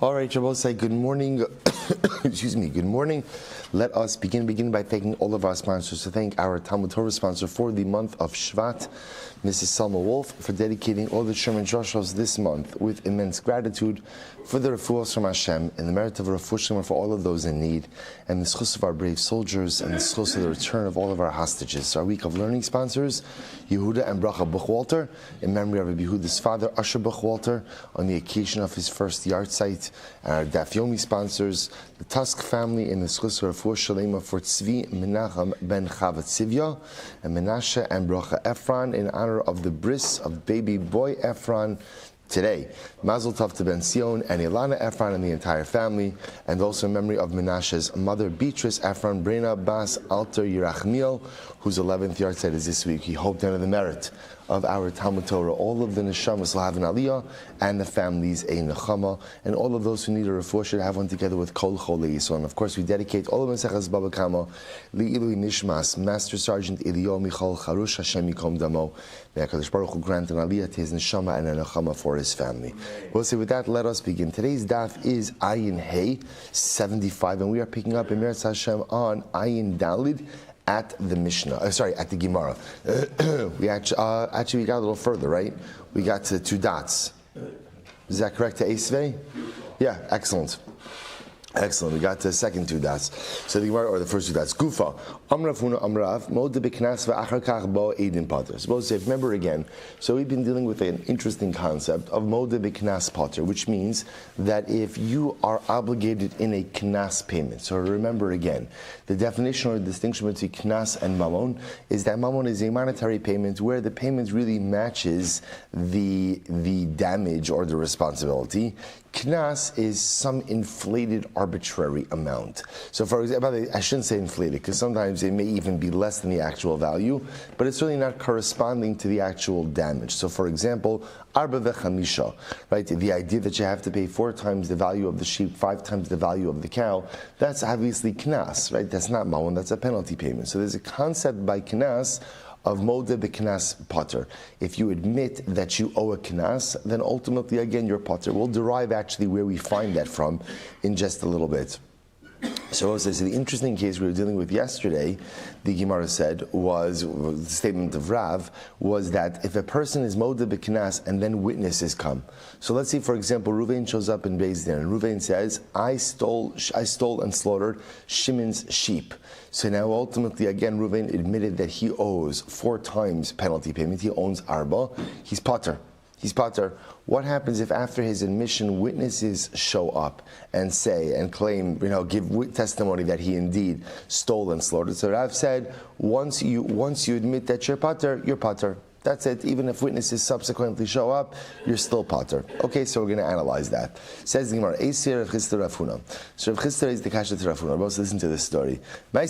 All right, Shabbos, say good morning. Excuse me, good morning. Let us begin by thanking all of our sponsors. So thank our Talmud Torah sponsor for the month of Shvat, Mrs. Salma Wolf, for dedicating all the Sherman Joshos this month with immense gratitude for the refuahs from Hashem and the merit of refuah for all of those in need, and the schus of our brave soldiers, and the schus of the return of all of our hostages. So our week of learning sponsors, Yehuda and Bracha Buchwalter, in memory of Rabbi Yehuda's father, Asher Buchwalter, on the occasion of his first yard site. And our Daf Yomi sponsors, the Tusk family in the schus of refuah shalema for Tzvi Menachem ben Chavat Tzivya, and Menashe and Bracha Ephron in honor of the bris of baby boy Ephron today. Mazel Tov to Ben Sion and Ilana Ephron and the entire family, and also in memory of Menashe's mother Beatrice Ephron Brena Bas Alter Yerachmiel, whose 11th yard site is this week. He hoped under the merit of our Talmud Torah, all of the neshamas will have an aliyah, and the families a nechama, and all of those who need a refuah should have one together with Kol Cholei Yisrael. And of course, we dedicate all of Maseches Bava Kamma Li'ilui Nishmas Master Sergeant Yomi Chol Charush Hashem Yikom Damo. May HaKadosh Baruch Hu grant an aliyah to his neshama and a nechama for his family. We'll say with that, let us begin. Today's daf is Ayin Hey 75, and we are picking up in Meretz Hashem on Ayin Dalid at the Mishnah, at the Gemara. We actually we got a little further, right? We got to 2 dots. Is that correct, to Esvei? Yeah, excellent. Excellent. We got to the second 2 dots. So the Gemara, or the first 2 dots. Gufa. Amrav Huna Amrav. Mod Biknas v'achar kach bo Eidin Pater. Suppose if remember again. So we've been dealing with an interesting concept of Mod Biknas Pater, which means that if you are obligated in a knas payment. So remember again, the definition or the distinction between knas and mamon is that mamon is a monetary payment where the payment really matches the damage or the responsibility. Knas is some inflated arbitrary amount. So for example, I shouldn't say inflated, because sometimes it may even be less than the actual value, but it's really not corresponding to the actual damage. So for example, arba vechamisha, right? The idea that you have to pay 4 times the value of the sheep, 5 times the value of the cow, that's obviously knas, right? That's not ma'on, that's a penalty payment. So there's a concept by knas of modeh b'knas pater. If you admit that you owe a knas, then ultimately, again, you're pater. We'll derive actually where we find that from in just a little bit. So the interesting case we were dealing with yesterday, the Gemara said, was the statement of Rav, was that if a person is modeh b'knas and then witnesses come. So let's say, for example, Ruvain shows up in Beis Din, and Ruvain says, I stole and slaughtered Shimon's sheep. So now ultimately, again, Ruvain admitted that he owes 4 times penalty payment. He owns arba. He's pater. He's pater. What happens if after his admission, witnesses show up and say and claim, give testimony that he indeed stole and slaughtered? So Rav said, once you admit that you're pater, you're pater. That's it. Even if witnesses subsequently show up, you're still pater. Okay, so we're going to analyze that. Says the Gemara, Eisir Rav Chisda Rav Huna. So Rav Chisda is the kasha to Rav Huna. Let's listen to this story. There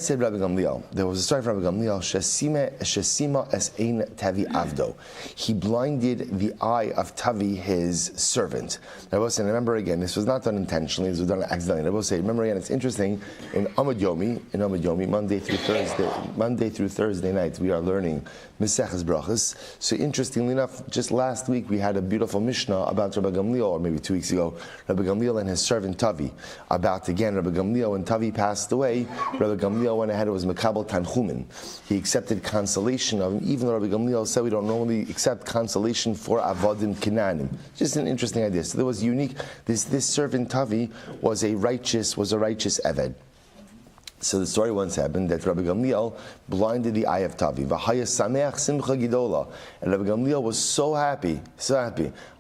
was a story from Rabbi Gamliel, Shesima es ein Tavi avdo. He blinded the eye of Tavi, his servant. Rabbi say, remember again, this was not done intentionally, this was done accidentally. Rabbi say, remember again, it's interesting, in Yomi, Monday through Thursday night, we are learning Meseches Brachos. So interestingly enough, just last week we had a beautiful Mishnah about Rabbi Gamliel, or maybe 2 weeks ago, Rabbi Gamliel and his servant Tavi. About, again, Rabbi Gamliel, when Tavi passed away, Rabbi Gamliel went ahead, it was Mekabel Tanchumin. He accepted consolation of him, even though Rabbi Gamliel said we don't normally accept consolation for Avodim Kinanim. Just an interesting idea. So there was unique, this servant Tavi was a righteous Eved. So the story once happened that Rabbi Gamliel blinded the eye of Tavi. V'haya sameach simcha gidola. And Rabbi Gamliel was so happy.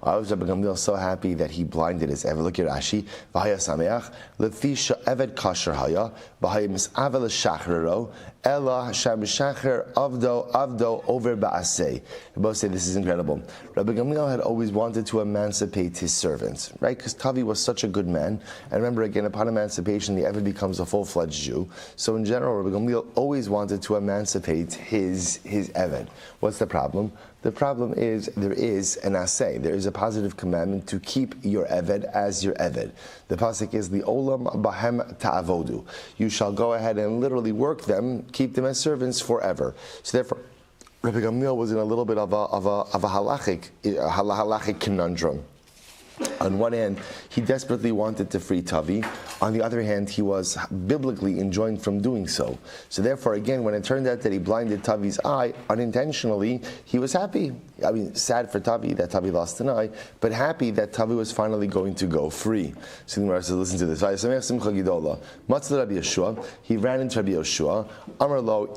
Why was Rabbi Gamliel so happy that he blinded his Eved? Look at Rashi. V'haya sameach lefi she'eved kasher haya v'haya mis'avel l'shachrero ela sha'mishacher avdo over ba'asei. They both say this is incredible. Rabbi Gamliel had always wanted to emancipate his servants, right? Because Tavi was such a good man. And remember again, upon emancipation, the Eved becomes a full-fledged Jew. So in general, Rabbi Gamliel always wanted to emancipate his Eved. What's the problem? The problem is there is an asay. There is a positive commandment to keep your Eved as your Eved. The pasuk is the olam bahem ta'avodu. You shall go ahead and literally work them, keep them as servants forever. So therefore, Rabbi Gamliel was in a little bit of a halachic conundrum. On one hand, he desperately wanted to free Tavi. On the other hand, he was biblically enjoined from doing so. So therefore, again, when it turned out that he blinded Tavi's eye unintentionally, he was happy. I mean, sad for Tavi that Tavi lost an eye, but happy that Tavi was finally going to go free. So the Gemara says, listen to this. He ran into Rabbi Yoshua. Amar lo, Rabbi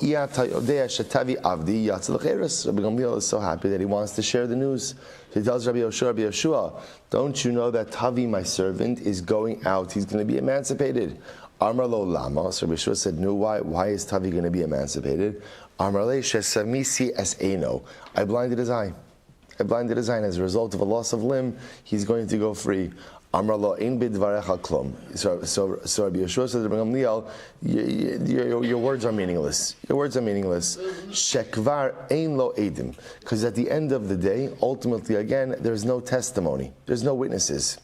Gamliel is so happy that he wants to share the news. So he tells Rabbi Yoshua, don't you know that Tavi, my servant, is going out? He's going to be emancipated. Amar lo lama. So Rabbi Yoshua said, no, why? Why is Tavi going to be emancipated? Amar le shesamisi es eno. I blinded his eye. I blinded his eye, and as a result of a loss of limb, he's going to go free. Amar lo ein bidvarecha klum. So Rabbi Yeshua said to Rabbi Gamliel, your words are meaningless. Your words are meaningless. Shekvar ein lo edim. Because at the end of the day, ultimately again, there's no testimony. There's no witnesses.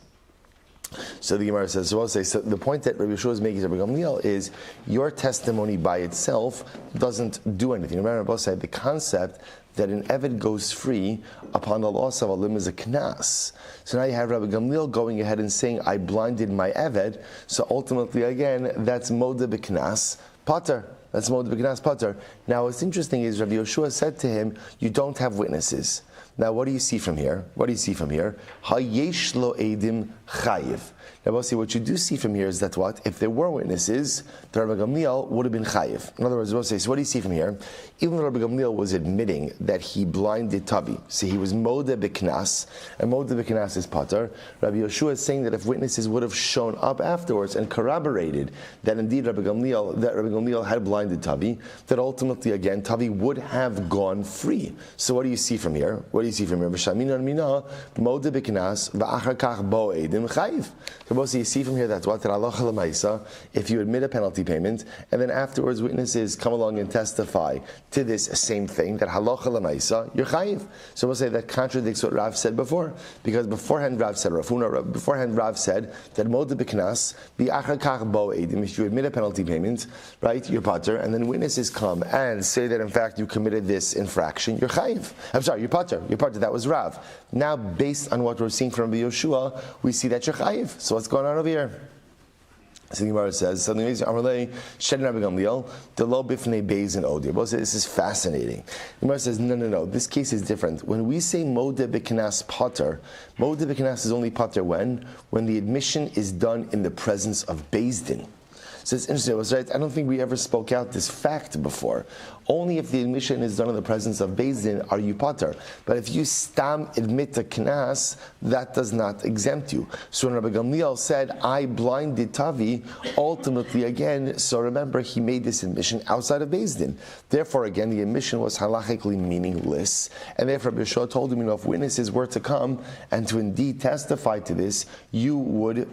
So the Gemara says, so the point that Rabbi Yeshua is making to Rabbi Gamliel is your testimony by itself doesn't do anything. Remember, Rabbi said the concept that an Eved goes free upon the loss of a limb is a knas. So now you have Rabbi Gamliel going ahead and saying, I blinded my Eved. So ultimately, again, that's Moda b'knas pater. That's Moda b'knas pater. Now what's interesting is Rabbi Yoshua said to him, you don't have witnesses. Now, what do you see from here? What do you see from here? Hayesh lo edim chayiv. Now, we'll see what you do see from here is that what? If there were witnesses, the Rabbi Gamliel would have been chayiv. In other words, we'll say, so what do you see from here? Even though Rabbi Gamliel was admitting that he blinded Tavi, so he was Moda b'knas, and Moda b'knas is pater, Rabbi Yoshua is saying that if witnesses would have shown up afterwards and corroborated that indeed Rabbi Gamliel had blinded Tavi, that ultimately again Tavi would have gone free. So what do you see from here? What do you see from here? Moda b'knas v'achar kach bo edim chayiv. So you see from here that what? That halacha l'maisa, if you admit a penalty payment, and then afterwards witnesses come along and testify to this same thing, that halacha l'maisa, you're chayiv. So we'll say that contradicts what Rav said before, because beforehand Rav said, Rav said that moda b'knas, v'achar kach bo edim, if you admit a penalty payment, right, you're pater, and then witnesses come and say that in fact you committed this infraction, you're chayiv. I'm sorry, you're pater, that was Rav. Now, based on what we're seeing from Rabbi Yoshua, we see that you're chayiv. So what's going on over here? So the Gemara says, something amazing. Amarle Shed Rabbi Gamliel the lo bifnei beis and odir. This is fascinating. The Gemara says, no. This case is different. When we say moda b'knas pater, moda b'knas is only pater when the admission is done in the presence of beis din. So it's interesting, right? I don't think we ever spoke out this fact before. Only if the admission is done in the presence of beis din are you pater. But if you stam admit to knas, that does not exempt you. So when Rabbi Gamliel said, I blinded Tavi, ultimately again, so remember he made this admission outside of beis din. Therefore again, the admission was halachically meaningless. And therefore Rabbi Yeshua told him, if witnesses were to come and to indeed testify to this, you would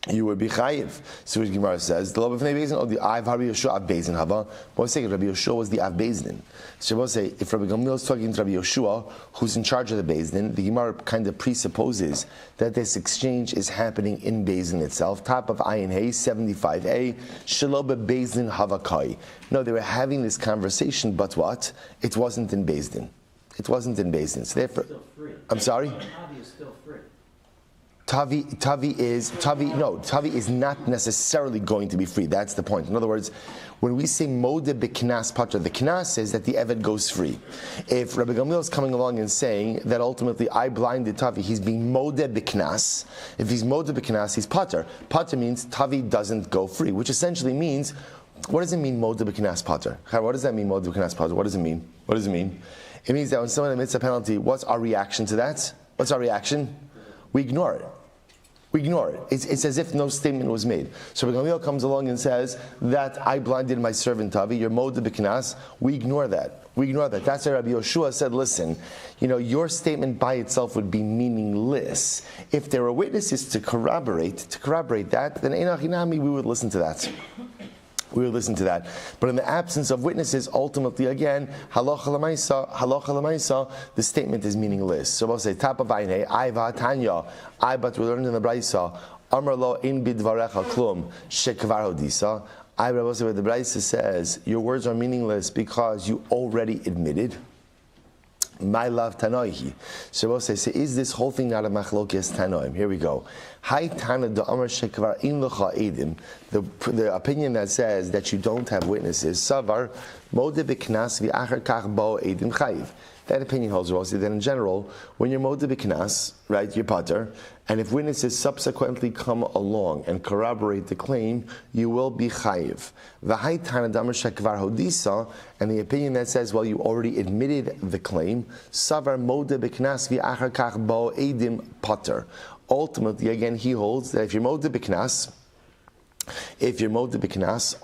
be chayiv. So what Gemara says, the lo b'fnei beis din, or the Av Rabbi Yoshua Av beis din hava. We'll say Rabbi Yoshua was the Av beis din. So we'll say if Rabbi Gamliel is talking to Rabbi Yoshua, who's in charge of the beis din, the Gemara kind of presupposes that this exchange is happening in beis din itself. Top of Ayin Hey 75a, shelo beis din hava kai. No, they were having this conversation, but what? It wasn't in beis din. It wasn't in beis din. So therefore, I'm sorry. Tavi is still free. Tavi is not necessarily going to be free. That's the point. In other words, when we say moda b'knas pater, the knas says that the Eved goes free. If Rabbi Gamliel is coming along and saying that ultimately I blinded Tavi, he's being moda b'knas. If he's moda b'knas, he's pater. Pater means Tavi doesn't go free, which essentially means, what does it mean moda b'knas pater? What does that mean moda b'knas pater? What does it mean? It means that when someone admits a penalty, what's our reaction to that? What's our reaction? We ignore it. It's as if no statement was made. So Rabbi Gamliel comes along and says that I blinded my servant Tavi, you're moda b'knas. We ignore that. That's why Rabbi Yoshua said, listen, your statement by itself would be meaningless. If there were witnesses to corroborate that, then Ein Achinami, we would listen to that. But in the absence of witnesses, ultimately, again, halacha l'maisa, the statement is meaningless. So we'll say, top of Ayin, I v'atanya, but we learned in the Braisa, Amar lo in bidvarecha klum, shekvar hodisa. I, but also the Braisa says, your words are meaningless because you already admitted My love Tanoihi. So we'll say, is this whole thing not a machlokes Tanoim? Here we go. Hai Tana da Amar Shekvar in Lecha Edim. The opinion that says that you don't have witnesses. Savar Mode B'Knas V'Achar Kach Bo Edim Chayiv. That opinion holds also that in general, when you're Mode B'Knas, right, you're pater, and if witnesses subsequently come along and corroborate the claim, you will be chayiv. V'hai Tana da Amar Shekvar Hodisa, and the opinion that says, well, you already admitted the claim. Savar Mode B'Knas V'Achar Kach Bo Edim Pater. Ultimately, again, he holds that if you're Mode B'Knas,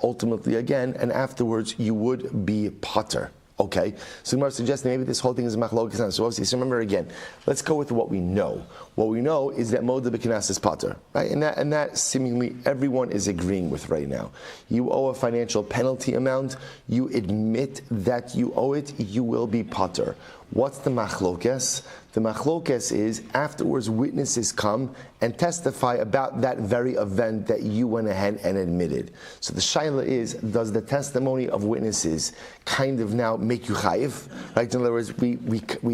ultimately again, and afterwards you would be pater. Okay, so Gemara suggesting maybe this whole thing is a machlokes. So obviously, so remember again, let's go with what we know. What we know is that Moda B'Kinas is pater, right? And that seemingly everyone is agreeing with right now. You owe a financial penalty amount, you admit that you owe it, you will be pater. What's the machlokes? The machlokes is afterwards witnesses come and testify about that very event that you went ahead and admitted. So the shaila is, does the testimony of witnesses kind of now make you chayiv? Right? In other words, we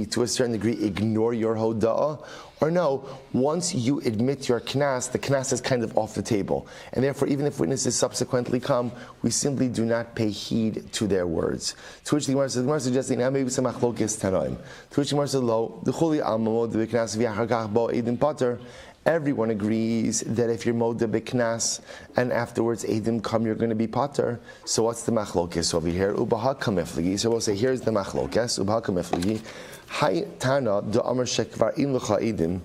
to a certain degree ignore your hoda'ah, or no, once you admit your knas, the knas is kind of off the table. And therefore, even if witnesses subsequently come, we simply do not pay heed to their words. To which the Gemara says, suggesting now maybe some machlokes tanoim. To which the Gemara says, lo, the chuli almamo the knas v'achar bo edim pater. Everyone agrees that if you're Moda B'Knas and afterwards Eidim come, you're going to be Pater. So what's the machlokes over here? Ubaha kamifligi. So we'll say, here's the machlokes. Ubaha kamifligi. Hai Tana da Amar Shekvar in Lecha Eidim.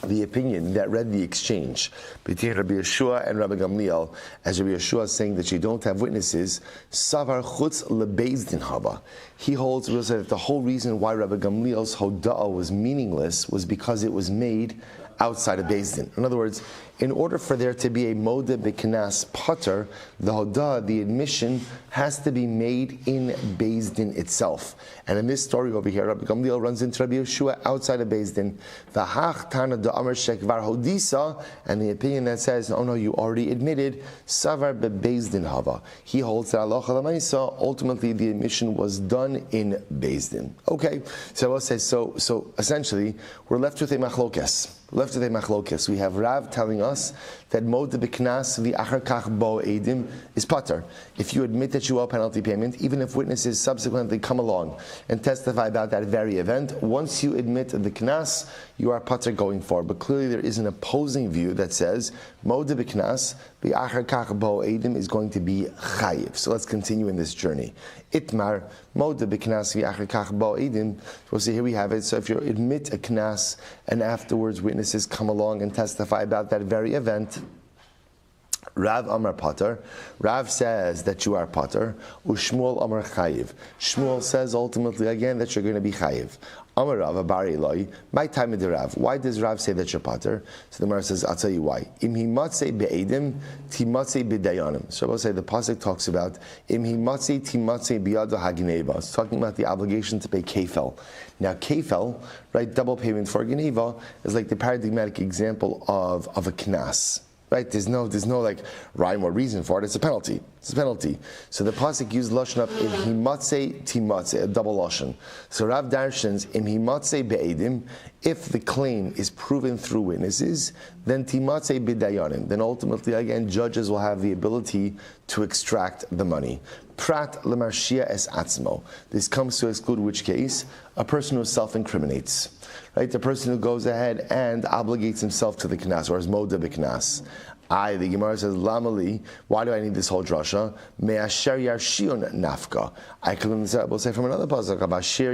The opinion that read the exchange between Rabbi Yeshua and Rabbi Gamliel, as Rabbi Yeshua is saying that you don't have witnesses, Savar Chutz Lebeizdin Haba. He holds that the whole reason why Rabbi Gamliel's Hoda'ah was meaningless was because it was made outside of Beis Din. In other words, in order for there to be a Moda B'Knas Pater, the Hoda'ah, the admission, has to be made in Beis Din itself. And in this story over here, Rabbi Gamliel runs into Rabbi Yeshua outside of Beis Din. V'hach Tana da Amar Shekvar Hodisa, and the opinion that says, oh no, you already admitted, Savar Be'Beis Din Hava. He holds that Allah Chalamaysa, ultimately the admission was done in Beis Din. Okay, so I'll say, so essentially, we're left with a machlokes. We have Rav telling us that Moda B'Knas v'Achar Kach Bo Eidim is pater. If you admit that you owe penalty payment, even if witnesses subsequently come along and testify about that very event, once you admit the Knas, you are pater going forward. But clearly there is an opposing view that says Moda B'Knas v'Achar Kach Bo Eidim is going to be chayiv. So let's continue in this journey. Itmar Moda B'Knas v'Achar Kach Bo Eidim. We'll see, here we have it. So if you admit a Knas and afterwards witnesses come along and testify about that very event, Rav Amar Pater. Rav says that you are Pater. Ushmuel Amar Chayiv. Shmuel says ultimately again that you're going to be Chayiv. Amar Rav Abari Eloi. My time with the Rav. Why does Rav say that you're Pater? So the Gemara says, I'll tell you why. Im himatze be'edim, timatze b'dayanim. So I will say the pasuk talks about im himatze timatze b'yado hagneva. It's talking about the obligation to pay kefel. Now kefel, right, double payment for geneva, is like the paradigmatic example of a knas. Right? There's no like rhyme or reason for it. It's a penalty. It's a penalty. So the pasuk used lashon of im himatze timatze, a double lashon. So Rav darshans im himatze be'edim. If the claim is proven through witnesses, then timatze b'dayanim. Then ultimately, again, judges will have the ability to extract the money. Prat lemarshia es atzmo. This comes to exclude which case? A person who self-incriminates. Right? The person who goes ahead and obligates himself to the knas, or is moda b'knas. The Gemara says, Lamali, why do I need this whole drasha? Me'asher yarshion nafka. I can we'll say from another pasuk about asher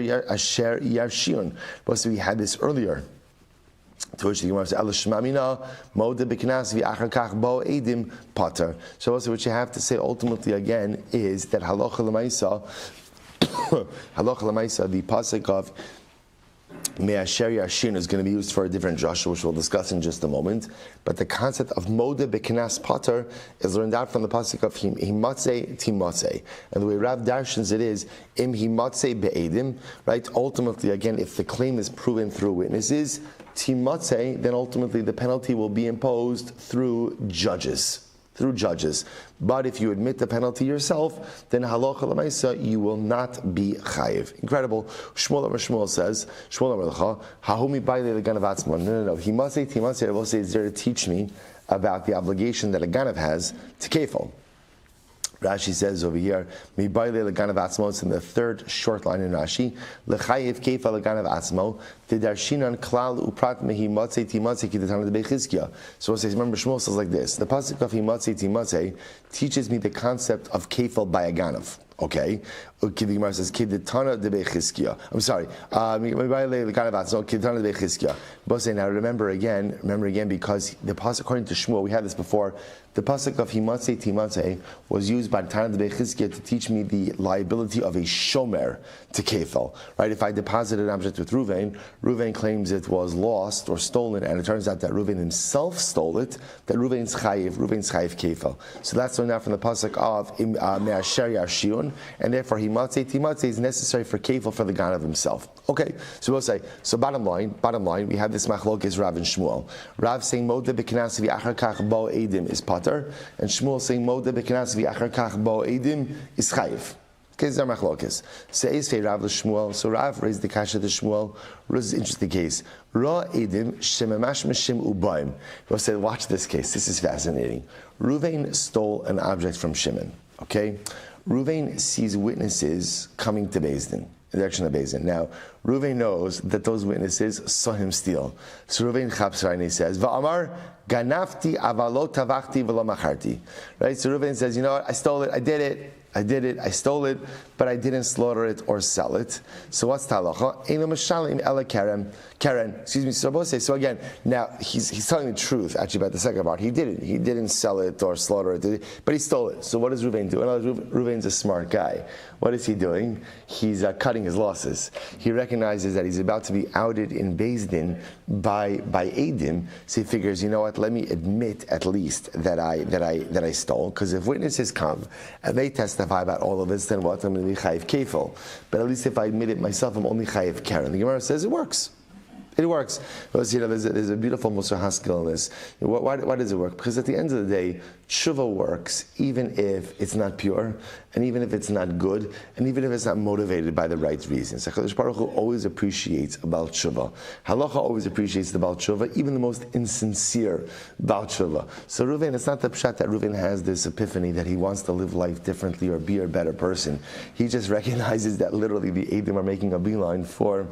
yarshion. But we had this earlier. To which the Gemara says, Elishmamina, moda b'knas v'achar kach bo edim pater. So also what you have to say ultimately again is that halacha l'maisa, the pasuk of Me'asher Yashin is going to be used for a different drasha, which we'll discuss in just a moment. But the concept of Moda B'Knas Pater is learned out from the pasuk of Himatze Timatze. And the way Rav darshans it is, Im Himatze Be'edim, right? Ultimately, again, if the claim is proven through witnesses, Timatze, then ultimately the penalty will be imposed through judges. through judges. But if you admit the penalty yourself, then halacha l'maisa, you will not be chayiv. Incredible. Shmuel says, hahumi baile leganav atzmo. No. He must say, I will say, is there to teach me about the obligation that a ganav has to kefil. Rashi says over here, mi baile leganav atzmo. It's in the third short line in Rashi. Lechayiv kefil leganav atzmo. Tidarshinan klal uprat mehi matzei timatzei kidatana de bechizkia. So it says, remember Shmuel says like this: the pasuk of himatzei timatzei teaches me the concept of kefil by a ganav. Okay, the Gemara says kidatana de bechizkia. I'm sorry, mi baile leganav atzmo kidatana de bechizkia. But say now, remember again, because the pasuk according to Shmuel, we had this before. The pasuk of himatzei timatzei was used by Tana de bechizkia to teach me the liability of a shomer to kefil. Right? If I deposited an object with Ruvain claims it was lost or stolen, and it turns out that Ruvain himself stole it, that Ruvain's chayiv kefil. So that's learned out from the pasuk of me'asher yashiun, and therefore himatzei timatzei is necessary for kefil for the ganav himself. Okay, so we'll say, so bottom line, we have this machlokes Rav and Shmuel. Rav saying moda b'knas v'achar kach bo edim is pater, and Shmuel saying moda b'knas v'achar kach bo edim is chayiv. Okay, these are machlokes. Says Rav Shmuel. So Rav raised the kasha to Shmuel. This is an interesting case. Ra edim shemamash mishim ubaim. We'll say, watch this case. This is fascinating. Ruvain stole an object from Shimon. Okay, Ruvain sees witnesses coming to Beis Din, in the direction of Beis Din. Now, Ruvain knows that those witnesses saw him steal. So Ruvain chapsar and he says, "Va'amar ganafti avalot tavachti v'lo macharti." Right. So Ruvain says, you know what? I stole it. I did it, I stole it, but I didn't slaughter it or sell it. So what's talacha? Eino mashalim ela karen. So again, now he's telling the truth actually about the second part. He didn't sell it or slaughter it, but he stole it. So what does Ruvain do? Ruvain's a smart guy. What is he doing? He's cutting his losses. He recognizes that he's about to be outed in Beis Din by Eidim, so he figures, you know what? Let me admit at least that I stole, because if witnesses come and they testify about all of this, then what? I'm going to be chayiv kefil. But at least if I admit it myself, I'm only chayiv karen. The Gemara says it works. It works. Because, there's a beautiful Musar Haskell in this. Why does it work? Because at the end of the day, tshuva works even if it's not pure, and even if it's not good, and even if it's not motivated by the right reasons. HaKadosh Baruch Hu always appreciates about tshuva. Halacha always appreciates the Baal tshuva, even the most insincere Baal tshuva. So Ruvain, it's not the pshat that Ruvain has this epiphany that he wants to live life differently or be a better person. He just recognizes that literally the Eidim are making a beeline for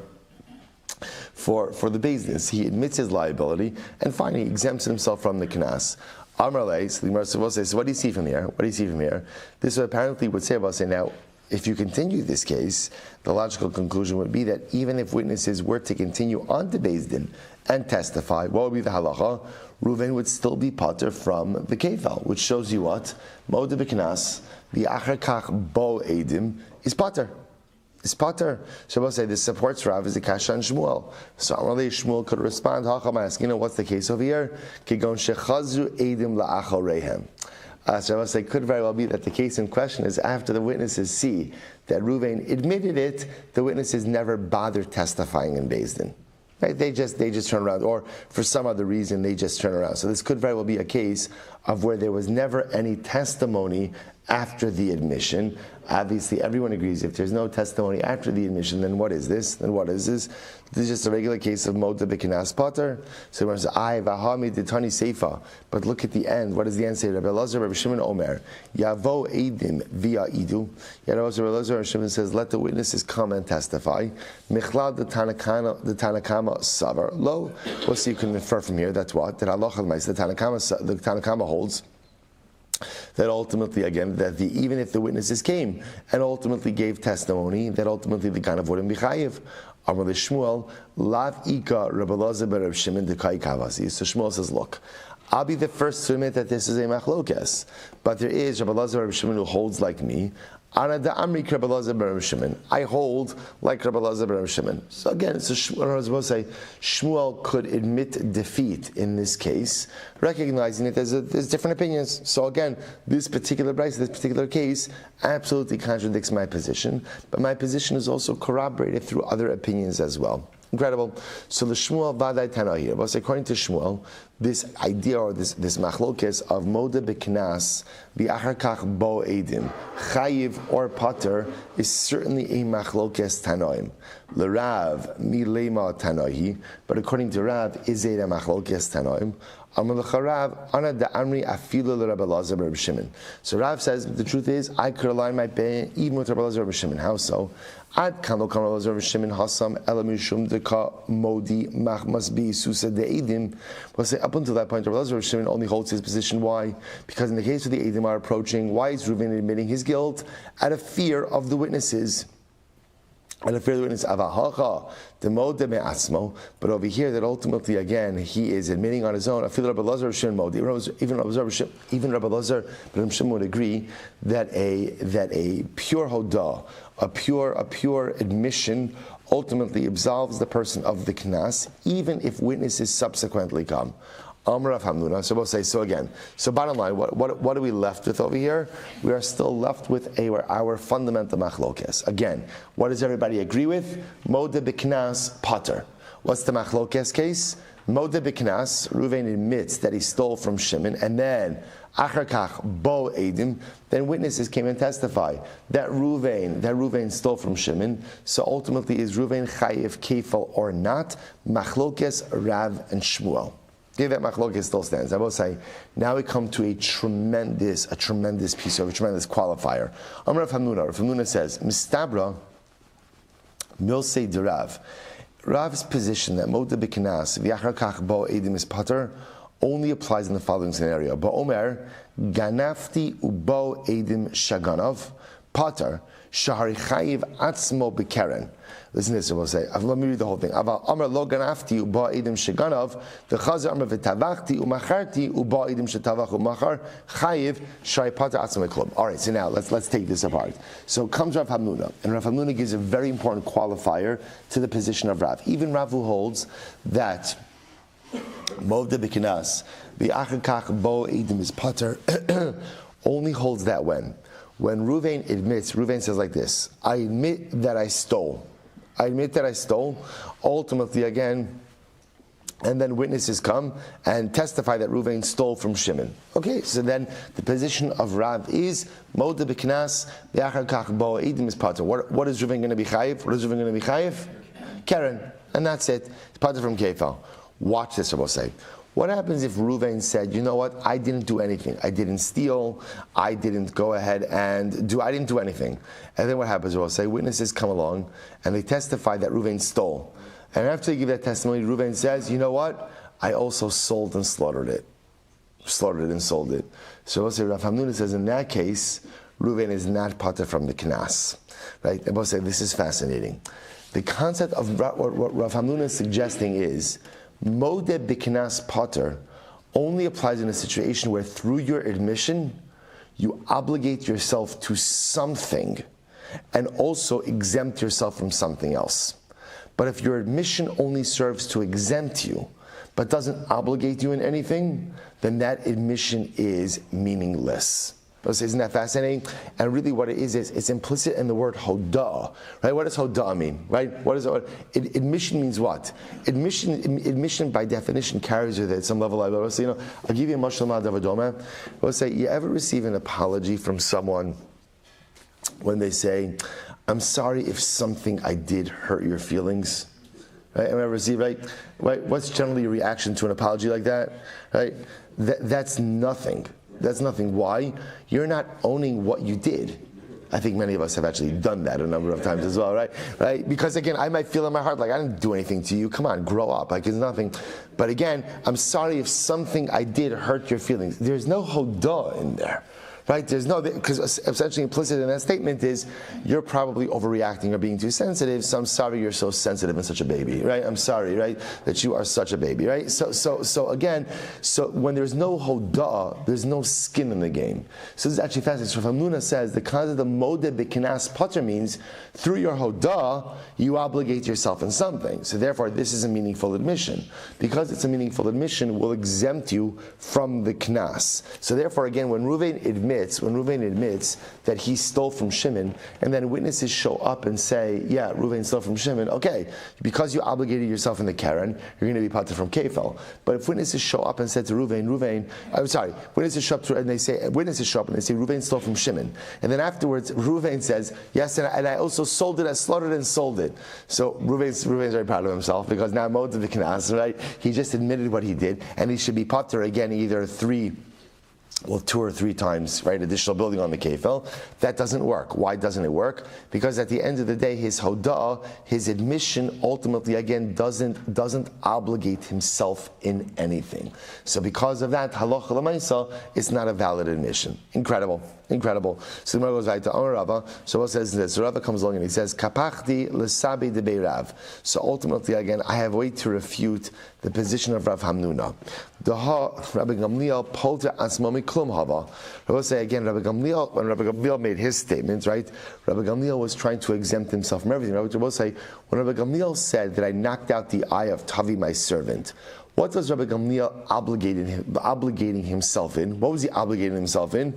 the business. He admits his liability, and finally exempts himself from the knas. Amar lei, so the Gemara will say, so what do you see from here? This apparently would say about saying, now, if you continue this case, the logical conclusion would be that even if witnesses were to continue on to Beis Din and testify, what would be the halacha? Ruvain would still be pater from the kefil, which shows you what? Moed b'knas, the achar kach bo edim, is pater. It's pater. Shabbos say this supports Rav is the kasha and Shmuel. So Amalei Shmuel could respond, Hacham ask, what's the case over here? Kigon shechazu edim la'achal rehem. Shabbos say could very well be that the case in question is after the witnesses see that Ruvain admitted it, the witnesses never bother testifying in Beis Din. Right? They just turn around, or for some other reason they just turn around. So this could very well be a case of where there was never any testimony after the admission. Obviously, everyone agrees if there's no testimony after the admission, then what is this? This is just a regular case of Moda B'Kinas Pater. So when it says, I v'hami ditani seifa. But look at the end. What does the end say? Rabbi Elazar, Rabbi Shimon Omer, Yavo Eidim via Idu. Rabbi Elazar Shimon says, let the witnesses come and testify. Michlad the Tanakama Savar. Lo. Well, so you can infer from here, that's what? That Allah al-Mais, the Tanakama holds that ultimately, again, that even if the witnesses came and ultimately gave testimony, that ultimately the ganav wouldn't be chayiv. Amar Shmuel, lav ika Rabbi Elazar bar Rabbi Shimon dekai kavasi. So Shmuel says, look, I'll be the first to admit that this is a machlokes, but there is Rabbi Elazar bar Rabbi Shimon who holds like me. I hold like Rabbi Elazar bar Rabbi Shimon. So again, Shmuel could admit defeat in this case, recognizing that there's different opinions. So again, this particular case absolutely contradicts my position, but my position is also corroborated through other opinions as well. Incredible. So the Shmuel Vadai Tanahir. But according to Shmuel, this idea or this machlokes of Moda B'Knas V'Achar Kach Bo Edim Chayiv or Pater is certainly a machlokes Tanoim. L'Rav Milema Tanahi, but according to Rav, is it a machlokes Tanoim? So Rav says, the truth is, I could align my pay even with Rabbi Elazar Rabbi Shimon. How so? Ad kan lo kan Rabbi Elazar Rabbi Shimon hasam ela mishum deka modi machmas bi susa de edim. We'll say up until that point, Rabbi Elazar Rabbi Shimon only holds his position. Why? Because in the case of the edim are approaching, why is Reuven admitting his guilt? Out of fear of the witnesses. And a fair witness avahacha the mode me'atzmo, but over here that ultimately again he is admitting on his own. I feel Rabbi Elazar Shimon mode. Even Rabbi Elazar but Shimon would agree that a pure hodah, a pure admission, ultimately absolves the person of the knas, even if witnesses subsequently come. Amar of Hamnuna. So we'll say, so again. So bottom line, what are we left with over here? We are still left with our fundamental machlokes. Again, what does everybody agree with? Moda b'knas pater. What's the machlokes case? Moda b'knas, Reuven admits that he stole from Shimon, and then achar kach bo edim, then witnesses came and testify that Reuven stole from Shimon. So ultimately, is Reuven chayiv kefal or not? Machlokes Rav and Shmuel. That machlokes still stands. I will say, now we come to a tremendous piece of a tremendous qualifier. Amar Rav Hamnuna says, Mistabra milsei derav. Rav's position that moda b'knas v'achar kach bo edim is pater only applies in the following scenario. Ba'omer ganafti ubo edim shaganov pater shahari chayiv atzmo b'keren. Listen to this, we'll say. Let me read the whole thing. Amar lo ganafti uba edim sheganov, the chazer amar v'tavachti umacharti uba edim shetavach umachar chayiv shari pater atzmo b'klub. All right, so now let's take this apart. So comes Rav Hamnuna, and Rav Hamnuna gives a very important qualifier to the position of Rav. Even Rav who holds that Movda b'kinas v'achar kach bo edim is pater only holds that when Reuven admits, Reuven says like this: I admit that I stole. Ultimately, again, and then witnesses come and testify that Reuven stole from Shimon. Okay, so then the position of Rav is Moda b'knas v'achar kach bo edim is pater. What is Reuven going to be chayiv? Keren, and that's it. It's pater from kefal. Watch this, I will say. What happens if Reuven said, you know what, I didn't do anything. I didn't steal. I didn't go ahead and I didn't do anything. And then what happens, I will say, witnesses come along and they testify that Reuven stole. And after they give that testimony, Reuven says, you know what, I also sold and slaughtered it. Slaughtered and sold it. So we'll say, Rav Hamnuna says, in that case, Reuven is not pater from the knas. Right? And we'll say, this is fascinating. The concept of what Rav Hamnuna is suggesting is, Modeh b'knas pater only applies in a situation where through your admission, you obligate yourself to something and also exempt yourself from something else. But if your admission only serves to exempt you, but doesn't obligate you in anything, then that admission is meaningless. Isn't that fascinating? And really what it is it's implicit in the word hodah. Right? What does hodah mean? Right? Admission means what? Admission by definition carries with it some level of, I'll give you a mashal ma'adavadoma. We'll say, you ever receive an apology from someone when they say, I'm sorry if something I did hurt your feelings? Right? Ever receive, right? What's generally your reaction to an apology like that? Right? That's nothing. That's nothing. Why? You're not owning what you did. I think many of us have actually done that a number of times as well, right? Right? Because again, I might feel in my heart like I didn't do anything to you. Come on, grow up. Like it's nothing. But again, I'm sorry if something I did hurt your feelings. There's no hodah in there. Right? There's no, because essentially implicit in that statement is you're probably overreacting or being too sensitive, so I'm sorry you're so sensitive and such a baby, right? I'm sorry, right, that you are such a baby, right? So again, when there's no hodah, there's no skin in the game. So this is actually fascinating. So Hamnuna says the concept of modeh b'kinas pater means through your hodah, you obligate yourself in something. So therefore, this is a meaningful admission. Because it's a meaningful admission, will exempt you from the knas. So therefore, again, when Reuven admits admits that he stole from Shimon, and then witnesses show up and say, yeah, Reuven stole from Shimon, okay, because you obligated yourself in the Karen, you're going to be patur from Kefel. But if witnesses show up and said to witnesses show up and they say Reuven stole from Shimon, and then afterwards Reuven says, yes, and I also sold it, I slaughtered and sold it. So Reuven's very proud of himself, because now Mod of the Knas, right? He just admitted what he did, and he should be patur again either 2 or 3 times, right? Additional building on the kefel. That doesn't work. Why doesn't it work? Because at the end of the day, his hodah, his admission, ultimately again doesn't obligate himself in anything. So because of that, halacha l'maisa, it's not a valid admission. Incredible. So the Gemara goes right to Amar Rava. So what says this? So Rava comes along and he says, "Kapachdi l'sabi de beirav." So ultimately, again, I have a way to refute the position of Rav Hamnuna. Rabbi Gamliel polter asmo miklum hava. Rava say again, when Rabbi Gamliel made his statements, right? Rabbi Gamliel was trying to exempt himself from everything. Rabbi say, when Rabbi Gamliel said that I knocked out the eye of Tavi, my servant, what was Rabbi Gamliel obligating himself in? What was he obligating himself in?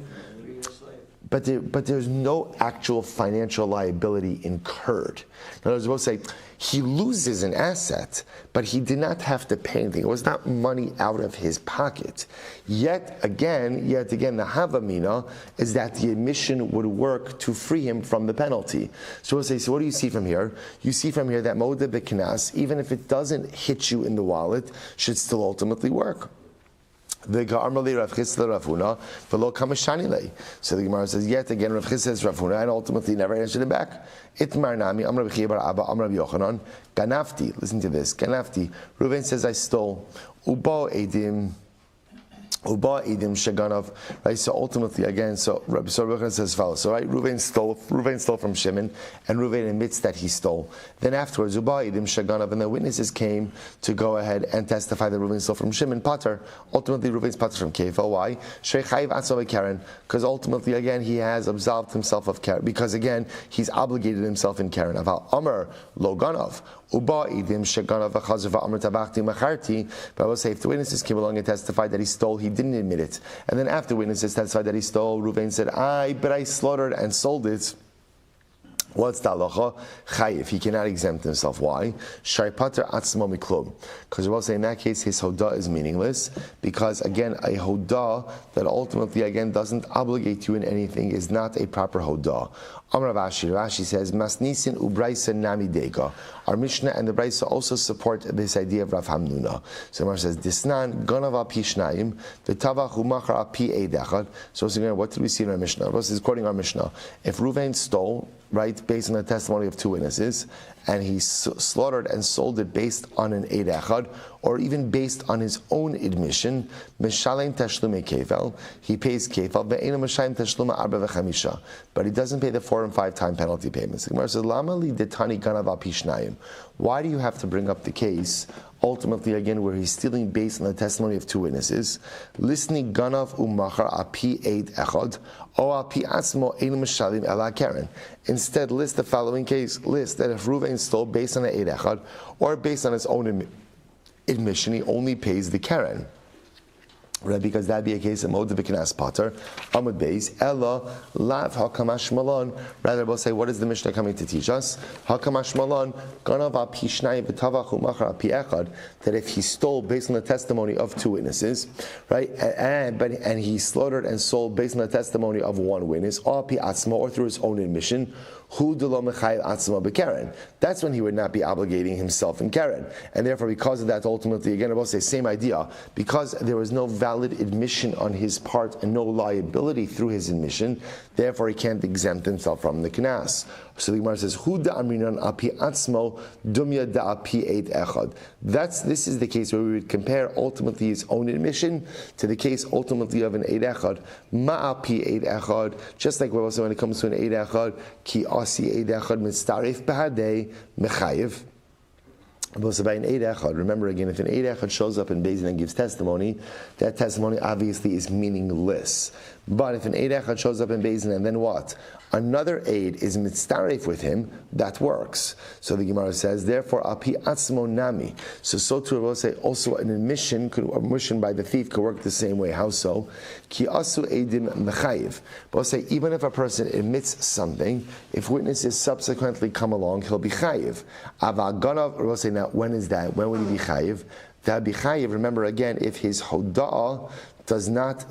But there's no actual financial liability incurred. In other words, we'll say he loses an asset, but he did not have to pay anything. It was not money out of his pocket. Yet again, the Havamina is that the admission would work to free him from the penalty. So we'll say, so what do you see from here? You see from here that Moda B'Knas, even if it doesn't hit you in the wallet, should still ultimately work. So the Gemara says, yet again, Rav Chis says Rav Huna, and ultimately never answered him back. Itmar nami, Amar B'chia bar Abba, Amar Yochanan, Ganafti, listen to this, Ganafti, Reuven says, I stole, Uba Edim Shaganov, right? So ultimately, again, so Rabbi Yochanan says as follows. So right, Reuven stole from Shimon, and Reuven admits that he stole. Then afterwards, Uba Edim Shaganov, and the witnesses came to go ahead and testify that Reuven stole from Shimon. Pater. Ultimately, Reuven's pater from Kefel. Why? Sheichayiv Atzov Karen, because ultimately, again, he has absolved himself of Karen. Because again, he's obligated himself in Karen. Aval Amar Loganov. Uba Edim Shaganov V'Chazav Amar Tabachti Macharti. But I will say, if the witnesses came along and testified that he stole, he didn't admit it. And then after witnesses testified that he stole, Reuven said, but I slaughtered and sold it. What's the halacha? Chayiv. He cannot exempt himself. Why? Shai pater atzmo miklum. Because we'll say in that case his hodah is meaningless. Because again, a hodah that ultimately again doesn't obligate you in anything is not a proper hodah. Amar Rashi says, Masnisin ubraisa nami dega. Our Mishnah and the Braisa also support this idea of Rav Hamnuna. So Rashi says, Disnan ganava pi shnayim v'tavach umachar pi eidachad. So again, what did we see in our Mishnah? This is quoting our Mishnah. If Reuven stole, right, based on the testimony of 2 witnesses, and he slaughtered and sold it based on an eid echad, or even based on his own admission, meshalem tashlume kefel, he pays kefel, ve'ena meshalem tashlume arba v'chamisha, but he doesn't pay the 4 and 5 time penalty payments. The Gemara says, Lama li detani ganav al pi shnayim. Why do you have to bring up the case, ultimately again, where he's stealing based on the testimony of 2 witnesses? Listening ganav umachar api eid echad, o api asmo ein meshalim ela karen. Instead, list the following case. List that if Reuven stole based on an eid echad, or based on his own admission, he only pays the karen. Right, because that'd be a case of Moed B'Knas Pater, Amud Beis, Ella, Lav HaKamash Malon. Rather, we'll say, what is the Mishnah coming to teach us? HaKamash Malon, Ganav Api Shnai V'Tavach Umachar Api Echad, that if he stole based on the testimony of 2 witnesses, right, and he slaughtered and sold based on the testimony of 1 witness, or Api Atzma, or through his own admission, that's when he would not be obligating himself in Karen. And therefore, because of that, ultimately, again, I will say, same idea. Because there was no valid admission on his part and no liability through his admission, therefore he can't exempt himself from the Knas. So the Gemara says, Hu da'aminan api atzmo dumya da'api eid echad. This is the case where we would compare ultimately his own admission to the case ultimately of an eid echad. Ma'api eid echad, just like when it comes to an eid echad, ki asi eid echad mitzarif b'hadei mechayiv. Remember again, if an Eid Echad shows up in Beis Din and gives testimony, that testimony obviously is meaningless. But if an Eid Echad shows up in Beis Din and then what? Another Eid is mitzaref with him, that works. So the Gemara says, therefore, api atzmo nami. So too, we'll say also an admission by the thief could work the same way. How so? Ki asu eidim mechayiv. But we'll say, even if a person admits something, if witnesses subsequently come along, he'll be chayiv. Aval ganav, we'll say, now when is that? When would he be chayiv? That be chayiv, remember again, if his hoda'ah does not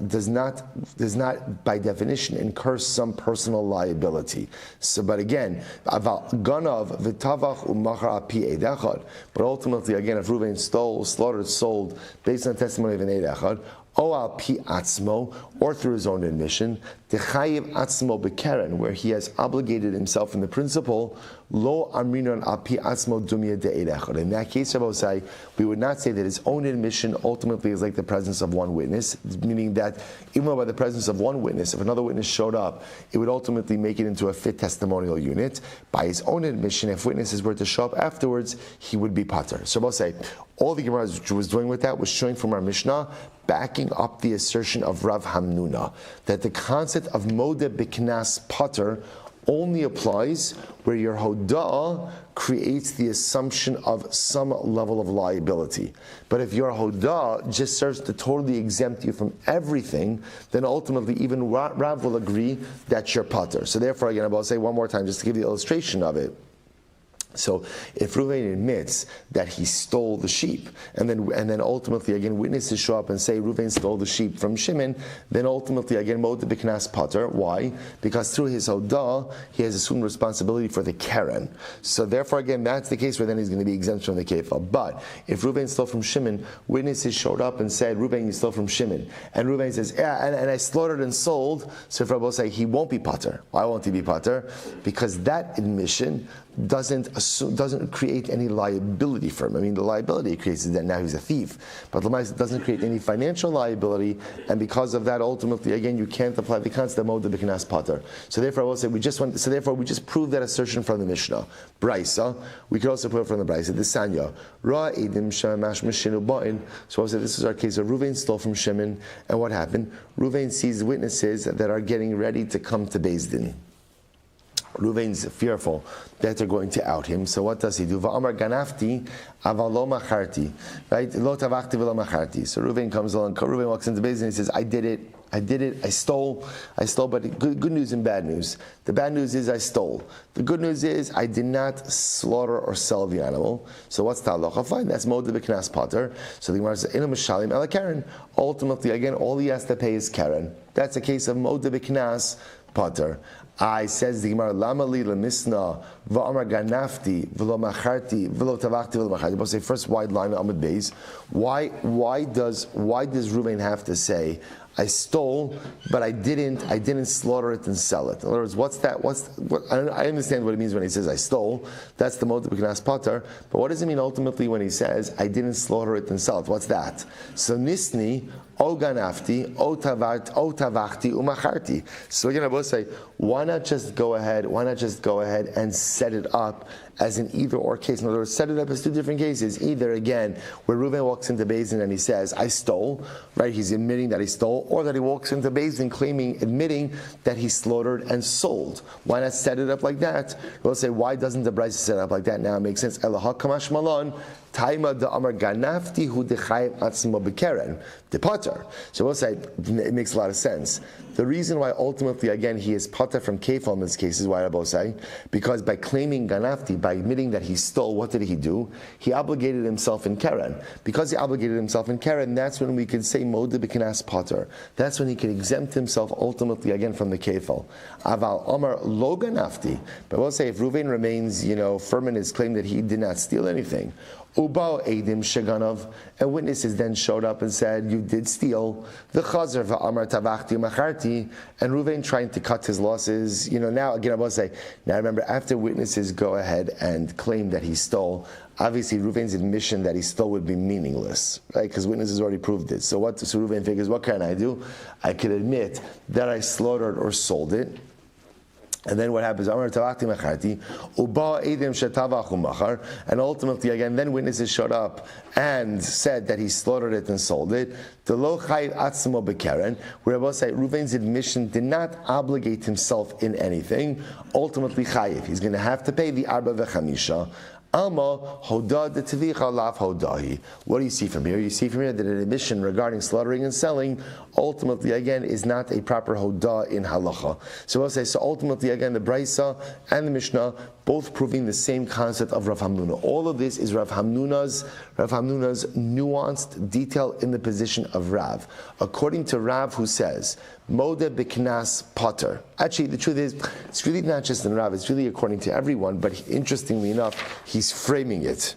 by definition incur some personal liability. So, but again, aval ganav v'tavach u'machar api eid echad. But ultimately, again, if Reuven stole, slaughtered, sold based on the testimony of an eid echad, o al pi atzmo, or through his own admission, techayiv atzmo bekeren, where he has obligated himself in the principle, lo amrinon al pi atzmo dumya de eid echad. In that case, Rabbi, we would not say that his own admission ultimately is like the presence of one witness, meaning that even though by the presence of one witness, if another witness showed up, it would ultimately make it into a fit testimonial unit. By his own admission, if witnesses were to show up afterwards, he would be pater. So Rabbi say, all the Gemara was doing with that was showing from our Mishnah, backing up the assertion of Rav Hamnuna, that the concept of Modeh B'Knas Pater only applies where your Hoda'ah creates the assumption of some level of liability. But if your Hoda'ah just serves to totally exempt you from everything, then ultimately even Rav will agree that you're Pater. So therefore, again, I'll say one more time just to give you the illustration of it. So if Reuven admits that he stole the sheep, and then ultimately again witnesses show up and say Reuven stole the sheep from Shimon, then ultimately again Modeh B'Knas Pater. Why? Because through his Hodah, he has assumed responsibility for the Keren. So therefore again, that's the case where then he's going to be exempt from the Kefal. But if Reuven stole from Shimon, witnesses showed up and said, Reuven, you stole from Shimon. And Reuven says, yeah, and I slaughtered and sold. So if Rabbi will say, he won't be Pater. Why won't he be Pater? Because that admission doesn't create any liability for him. I mean, the liability it creates is that now he's a thief, but it doesn't create any financial liability, and because of that, ultimately, again, you can't apply the concept of Modeh B'Knas Pater. So therefore, I will say we just proved that assertion from the Mishnah. Brisa, we could also prove it from the Brisa. The Sanya, Ra Edim Shemash Mishinu Ba'in. So I will say this is our case of Reuven stole from Shimon, and what happened? Reuven sees witnesses that are getting ready to come to Beis Din. Reuven's fearful that they're going to out him. So what does he do? Va'amar ganafti aval lo macharti. Right? Lo tavachti v'lo macharti. So Reuven comes along, Reuven walks into Beis Din and he says, I did it, I stole, but good news and bad news. The bad news is I stole. The good news is I did not slaughter or sell the animal. So what's the halacha? Fine, that's Modeh B'Knas Pater. So the Gemara says, Inu Mishalim Ela Keren. Ultimately, again, all he has to pay is Keren. That's a case of Modeh B'Knas Pater. I says the Gemara, Lama li lemisna va'amar ganafti v'lo macharti v'lo tavachti v'lo macharti. We'll say first wide line Amud Beis. Why does Reuven have to say I stole, but I didn't slaughter it and sell it? In other words, what's that? I understand what it means when he says I stole. That's the Modeh B'Knas Pater. But what does it mean ultimately when he says I didn't slaughter it and sell it? What's that? So nisni o ganafti o tavachti umacharti. So again, I will say, why not just go ahead and set it up as an either or case? In other words, set it up as two different cases. Either again, where Reuven walks into Beis Din and he says, I stole, right? He's admitting that he stole, or that he walks into Beis Din admitting that he slaughtered and sold. Why not set it up like that? We'll say, why doesn't the Brisa set it up like that? Now it makes sense. Elaha kamash malon. Taima de Amar Ganafti hu dechayev atzmo bekeren de Pater. So we'll say it makes a lot of sense. The reason why ultimately again he is Pater from Kefal in this case is why I will say, because by claiming Ganafti, by admitting that he stole, what did he do? He obligated himself in Keren. Because he obligated himself in Keren, that's when we could say Modeh B'Knas Pater. That's when he could exempt himself ultimately again from the Kefal. Aval Amar lo Ganafti. But we'll say if Reuven remains, firm in his claim that he did not steal anything, Ubao Eidim Shaganov, and witnesses then showed up and said, you did steal. The Chazer va'amar tavachti macharti, and Reuven trying to cut his losses. Now again I will say, now remember, after witnesses go ahead and claim that he stole, obviously Reuven's admission that he stole would be meaningless, right? Because witnesses already proved it. So Reuven figures, what can I do? I could admit that I slaughtered or sold it, And then what happens? And ultimately, again, then witnesses showed up and said that he slaughtered it and sold it. Where Rabbi say Reuven's admission did not obligate himself in anything. Ultimately, chayiv. He's going to have to pay the arba v'chamisha. Alma hoda de tvicha lav hodahi. What do you see from here? You see from here that an admission regarding slaughtering and selling ultimately again is not a proper hoda in halacha. So we'll say, so ultimately again the Brisa and the Mishnah both proving the same concept of Rav Hamnuna. All of this is Rav Hamnuna's nuanced detail in the position of Rav. According to Rav, who says Modeh b'knas potter. Actually, the truth is, it's really not just in Rav, it's really according to everyone, but interestingly enough, he's framing it.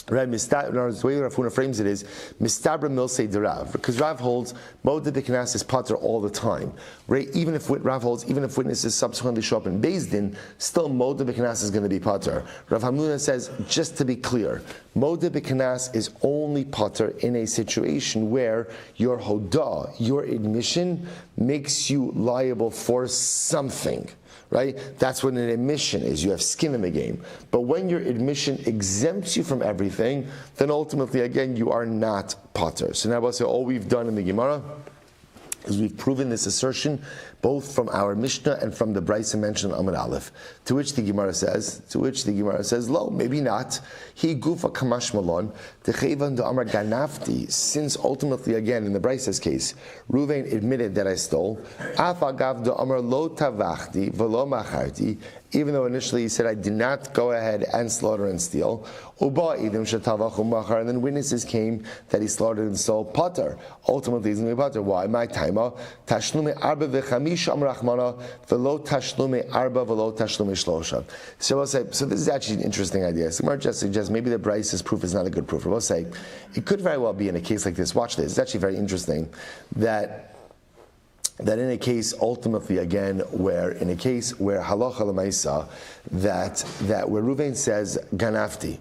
Right, the way Rav Huna frames it is Mistabra Milsei de Rav, because Rav holds Modeh b'knas is potter all the time. Right, even if Rav holds, even if witnesses subsequently show up in Beis Din, still Modeh b'knas is going to be potter. Rav Hamnuna says, just to be clear, Modeh b'knas is only potter in a situation where your hodah, your admission, makes you liable for something. Right? That's what an admission is. You have skin in the game. But when your admission exempts you from everything, then ultimately, again, you are not potter. So now we'll say all we've done in the Gemara is we've proven this assertion both from our Mishnah and from the Brisa mentioned Amud Aleph. To which the Gemara says, lo, maybe not. He gufa kamash malon, techevan de amar ganafti, since ultimately again in the Brisa's case, Reuven admitted that I stole, af agav de amar lo tavachti velo macharti, even though initially he said I did not go ahead and slaughter and steal, and then witnesses came that he slaughtered and stole potter. Ultimately he's going to be potter. Why? My timer, tashlume arba v'chamisha amrachmana velo tashlume arba velo tashlume shlosha. So we'll say, so this is actually an interesting idea. So Gemara just suggests maybe the Brice's proof is not a good proof. We'll say it could very well be in a case like this. Watch this. It's actually very interesting that in a case ultimately again where halacha l'maisa that where Reuven says ganafti,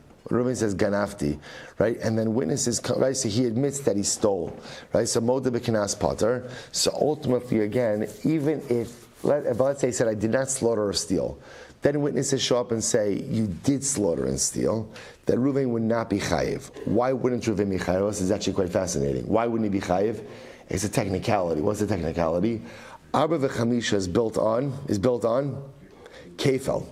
right? And then witnesses come, right? So he admits that he stole, right? So modeh b'knas potter. So ultimately again, even if let's say he said I did not slaughter or steal, then witnesses show up and say you did slaughter and steal, that Reuven would not be chayiv. Why wouldn't Reuven be chayiv? This is actually quite fascinating. Why wouldn't he be chayiv? It's a technicality. What's the technicality? Arba v'chamisha is built on kefel.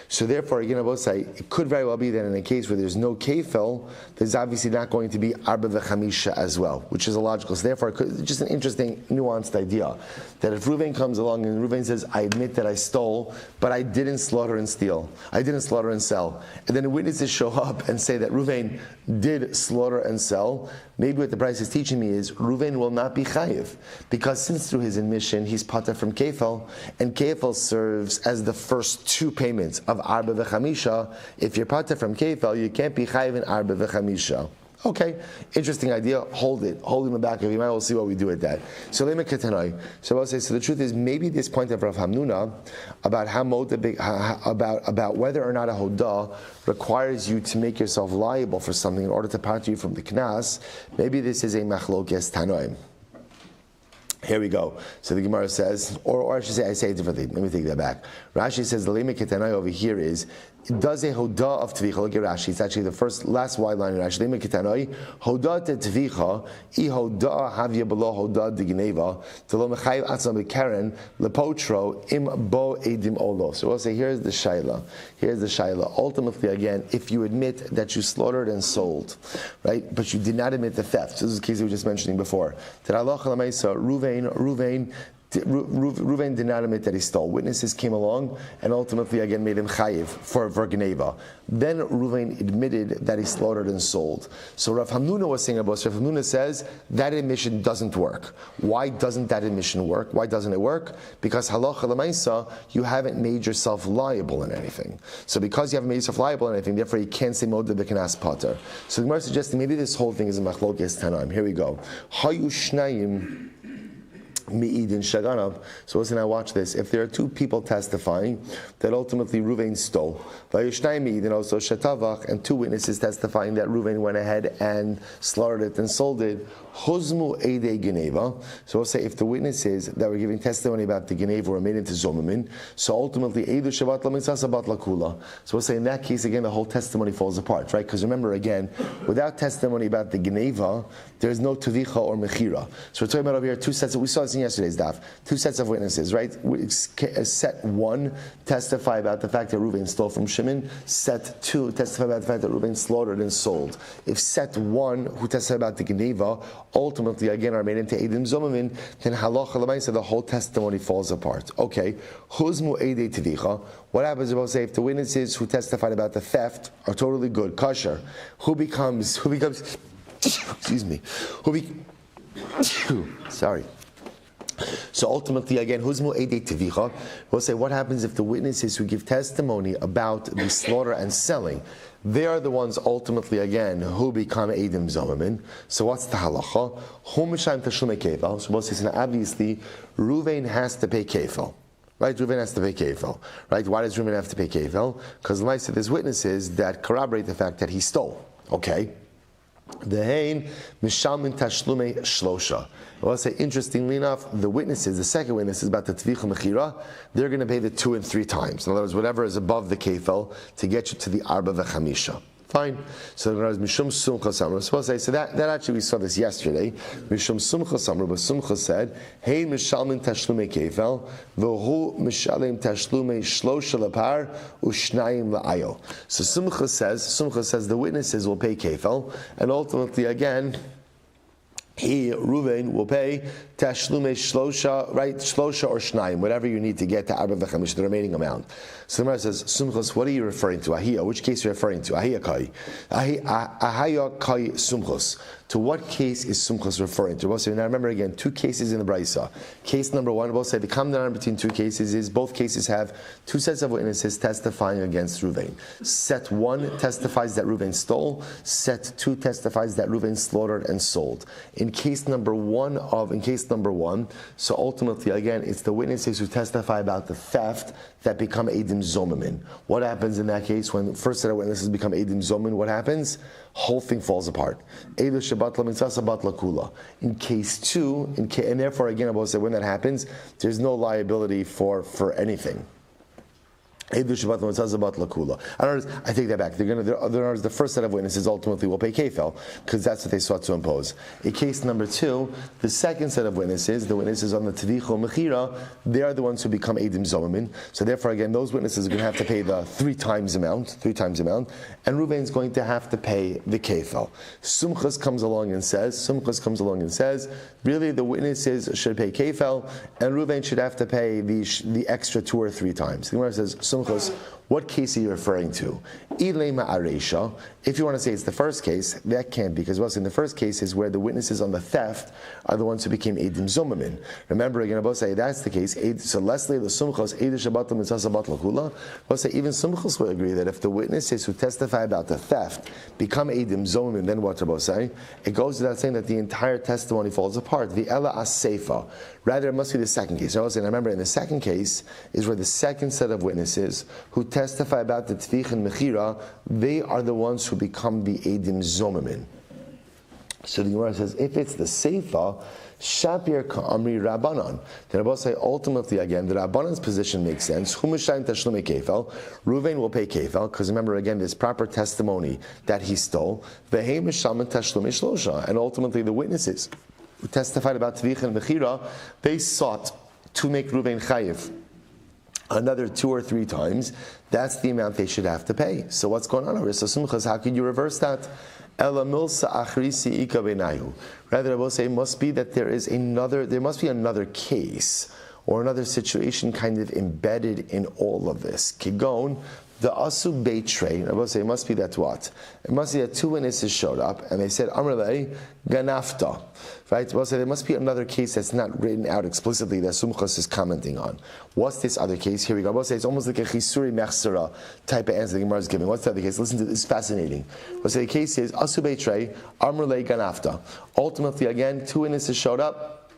So therefore, again, I will say, it could very well be that in a case where there's no kefel, there's obviously not going to be arba v'chamisha as well, which is illogical. So therefore, it's just an interesting, nuanced idea, that if Reuven comes along and Reuven says, I admit that I stole, but I didn't slaughter and steal, I didn't slaughter and sell, and then witnesses show up and say that Reuven did slaughter and sell, maybe what the Brice is teaching me is Reuven will not be chayiv, because since through his admission he's pater from kefel, and kefel serves as the first two payments of arba v'chamisha. If you're pater from kefel, you can't be chayiv in arba v'chamisha. Okay, interesting idea. Hold in the back of your mind. We'll see what we do with that. So I'll say. So the truth is, maybe this point of Rav Hamnuna about about whether or not a hodah requires you to make yourself liable for something in order to part you from the knas. Maybe this is a machlokes tanoim. Here we go. So the Gemara says, or I should say, I say it differently. Let me take that back. Rashi says the lema ketanai over here is, does a hodah of tvicha, look at Rashi, it's actually the last wide line in Rashi, lema ketanai, hodah te tvicha, I hodah havya below hodah de gneva, to lo mechayiv atzam bekaren, lepotro, im bo edim olo. So we'll say, here's the shaila. Ultimately, again, if you admit that you slaughtered and sold, right, but you did not admit the theft, so this is the case we were just mentioning before, that Allah Chalamaysa, Reuven did not admit that he stole. Witnesses came along and ultimately again made him chayiv for gneva. Then Reuven admitted that he slaughtered and sold. So Rav Hamnuna was saying about, Rav Hamnuna says that admission doesn't work. Why doesn't that admission work? Why doesn't it work? Because halacha l'maisa, you haven't made yourself liable in anything. So because you haven't made yourself liable in anything, therefore you can't say modeh b'knas potter. So the Gemara suggesting maybe this whole thing is a machlokes tanaim. Here we go. Hayu shnayim Mi'idin Shaganab. So listen, now watch this. If there are two people testifying that ultimately Ruvain stole, Vayishnai Mi'idin also Shatavach, and two witnesses testifying that Ruvain went ahead and slaughtered it and sold it, Huzmu Eidei Geneva. So we'll say if the witnesses that were giving testimony about the Geneva were made into Zomamin, so ultimately Eidu Shavat Lamitzasa Bat Lakula. So we'll say in that case again the whole testimony falls apart, right? Because remember again, without testimony about the Geneva, there's no Tuvicha or Mechira. So we're talking about over here two sets. We saw this in yesterday's daf. Two sets of witnesses, right? Set one testify about the fact that Reuven stole from Shimon. Set two testify about the fact that Reuven slaughtered and sold. If set one who testified about the Geneva ultimately again are made into Eidim Zomamin, then halacha l'maisa the whole testimony falls apart. Okay, Huzmu Eidei Tivicha. What happens if the witnesses who testified about the theft are totally good, kosher? Who becomes excuse me, sorry. So ultimately, again, Huzmu Eidei Tivicha, we'll say what happens if the witnesses who give testimony about the slaughter and selling, they are the ones ultimately, again, who become Eidim Zomamin. So what's the halacha? Hum Mishayim Tashlumei Kefal. So we'll say, obviously, Ruvain has to pay Kefal. Right, Reuven has to pay kefel. Right, why does Reuven have to pay kefel? Because there's witnesses that corroborate the fact that he stole. Okay. The hein mishalmin tashlumei shlosha. I'll say, interestingly enough, the witnesses, the second witness is about the tvicha mechira. They're going to pay the 2 and 3 times. In other words, whatever is above the kefel to get you to the arba v'chamisha. Fine. So Mishum Sumcha Samra. So that actually we saw this yesterday. Mishum Sumcha Samra, but Sumcha said, Hey Mishalmin Tashlumei Kefel, V'hu Mishalim Tashlumei Shlosha Lapar, Ushnayim La'ayo. So Sumcha says the witnesses will pay Kefel, and ultimately again, Reuven will pay Tashlumei Shlosha, right? Shlosha or Shnayim, whatever you need to get to Arba V'chamish, the remaining amount. So the Gemara says, Sumchos, what are you referring to? Ahiyah, which case are you referring to? Ahiyah Kai. Ahiyah Kai Sumchos. To what case is Sumchos referring to? We'll say, now remember again, 2 cases in the Braisa. Case number 1, we'll say the common denominator between 2 cases is both cases have 2 sets of witnesses testifying against Reuven. Set 1 testifies that Reuven stole. Set 2 testifies that Reuven slaughtered and sold. In case number 1, so ultimately again, it's the witnesses who testify about the theft that become Eidim Zomamin. What happens in that case when the first set of witnesses become Eidim Zomamin? What happens? Whole thing falls apart. Eidu Shabbat Lamitzasa Bat Lakula. In case 2, and therefore again, I will say when that happens, there's no liability for anything. I take that back. The first set of witnesses ultimately will pay kefel because that's what they sought to impose. In case number 2, the second set of witnesses, the witnesses on the Tvicho Mechira, they are the ones who become Eidim Zomamin. So therefore, again, those witnesses are going to have to pay the 3 times amount, and Reuven is going to have to pay the kefel. Sumchas comes along and says, really the witnesses should pay kefel, and Reuven should have to pay the extra 2 or 3 times. The Gemara says, what case are you referring to? Ilema Aresha. If you want to say it's the first case, that can't be, because what's in the first case is where the witnesses on the theft are the ones who became Eidim Zomamin. Remember again, I'll say that's the case. So Leslie the Sumchos Eidim Shabbat Mitzvah Bat Lakula. I'll say even Sumchos will agree that if the witnesses who testify about the theft become Eidim Zomamin, then what Rabbi say? It goes without saying that the entire testimony falls apart. The Ella Aseifa. Rather, it must be the second case. I was saying, remember, in the second case is where the second set of witnesses who testify about the Tvich and Mechira, they are the ones who become the Eidim Zomamin. So the Gemara says, if it's the Seifa, Shapir Ka'amri Rabbanan. Then Rabbi say, ultimately again, the Rabbanan's position makes sense. Humashayim Tashlumei Kefel. Reuven will pay Kefel, because remember again, there's proper testimony that he stole. V'hei Mishalmin Tashlumei Shlosha. And ultimately the witnesses who testified about Tvich and Mechira, they sought to make Reuven Chayiv another 2 or 3 times. That's the amount they should have to pay. So what's going on over here? So Sumchas, how can you reverse that? Rather, I will say it must be that there must be another case or another situation kind of embedded in all of this. Kigon, the Asu Beitrei, I will say it must be that what? It must be that 2 witnesses showed up and they said, Amrlei Ganafta. Right? Well, so there must be another case that's not written out explicitly that Sumchas is commenting on. What's this other case? Here we go. I will say it's almost like a Chisuri Mechsera type of answer the Gemara is giving. What's the other case? Listen to this, it's fascinating. We'll say the case is Asu Beitrei, Amrlei Ganafta. Ultimately, again, 2 witnesses showed up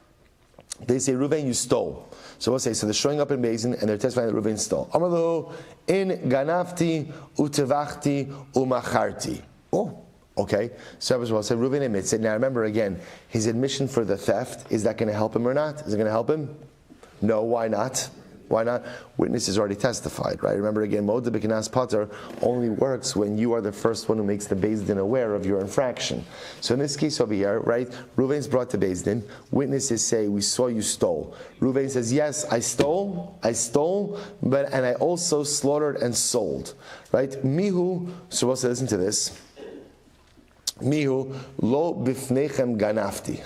They say, Reuven, you stole. So we'll say, so they're showing up in Bezdin and they're testifying that Reuven stole. Amalu, in ganafti, utevachti, umacharti. Oh, okay. So we'll say, Reuven admits it. Now remember again, his admission for the theft, is that going to help him or not? Is it going to help him? No, why not? Why not? Witnesses already testified, right? Remember again, Moda B'Kinas Pater only works when you are the first one who makes the Beis Din aware of your infraction. So in this case over here, right, Reuven's brought to Beis Din. Witnesses say, we saw you stole. Reuven says, yes, I stole, and I also slaughtered and sold. Right? Mihu, so we'll say, listen to this. Mihu lo bifnechem ganafti.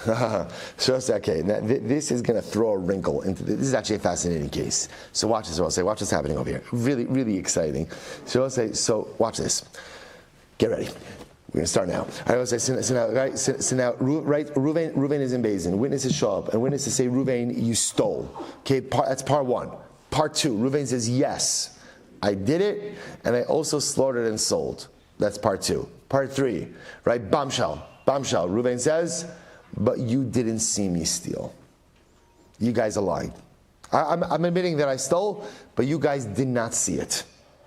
So okay, now this is going to throw a wrinkle into this. This is actually a fascinating case. So watch this. I'll say, watch what's happening over here. Really, really exciting. So I'll say, so watch this. Get ready. We're going to start now. I will say, so now, Reuven is in Beis Din. Witnesses show up, and witnesses say, Reuven, you stole. Okay, that's part one. Part two, Reuven says, yes, I did it, and I also slaughtered and sold. That's part two. Part three, right? Bombshell. Reuven says, but you didn't see me steal. You guys are lying. I'm admitting that I stole, but you guys did not see it.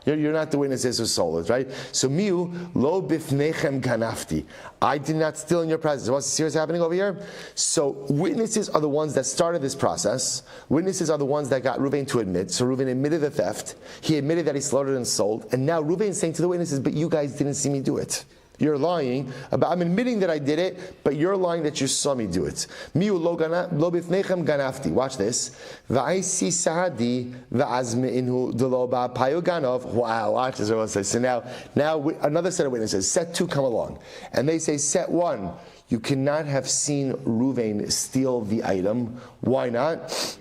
You're not the witnesses who stole it, right? So miu lo bifnechem ganafti. I did not steal in your presence. What's happening over here? So witnesses are the ones that started this process. Witnesses are the ones that got Reuven to admit. So Reuven admitted the theft. He admitted that he slaughtered and sold. And now Reuven is saying to the witnesses, but you guys didn't see me do it. You're lying about. I'm admitting that I did it, but you're lying that you saw me do it. Miu lo bifnechem ganafti. Watch this. Va'isi sahadi va'azme inhu deloba payoganov. Wow, watch this. So now another set of witnesses. Set two come along, and they say, set one, you cannot have seen Reuven steal the item. Why not?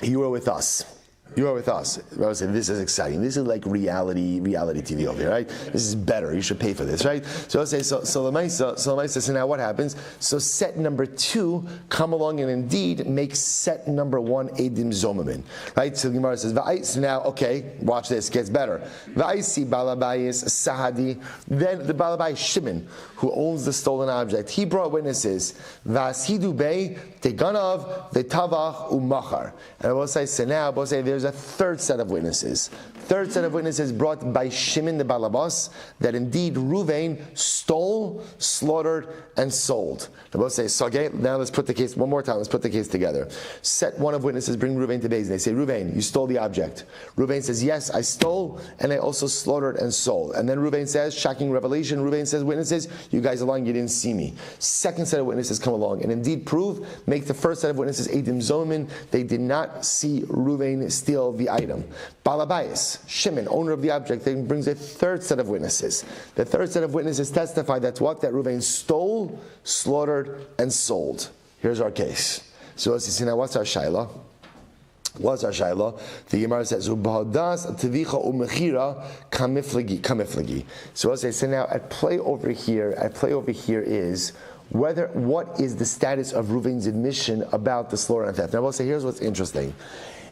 You were with us. You are with us. I was saying, this is exciting. This is like reality TV over here, right? This is better. You should pay for this, right? So I'll say, so now what happens? So set number two come along and indeed make set number one Edim Zomamin, right? So the Gemara says, so now, okay, watch this, gets better. Va'isi Balabayis Sahadi. Then the Balabai Shimon, who owns the stolen object, he brought witnesses. Va'asidu Bey Teganav Vetavach Umachar. And I will say, so now, there's a third set of witnesses. Third set of witnesses brought by Shimon the Balabas that indeed Reuven stole, slaughtered, and sold. I will say, so okay, now let's put the case, one more time, let's put the case together. Set one of witnesses, bring Reuven to Beis Din. They say, Reuven, you stole the object. Reuven says, yes, I stole, and I also slaughtered and sold. And then Reuven says, shocking revelation, Reuven says, witnesses, you guys are lying, you didn't see me. Second set of witnesses come along and indeed prove, make the first set of witnesses Edim Zomin, they did not see Reuven steal the item. Balabayas, Shimon, owner of the object, then brings a third set of witnesses. The third set of witnesses testify that Reuven stole, slaughtered, and sold. Here's our case. So let's see now, what's our shaila? The Gemara says, "Ubahadas tevicha umechira kamiflagi." So let's say, so now at play over here is what is the status of Reuven's admission about the slaughter and theft. Now we'll say, here's what's interesting.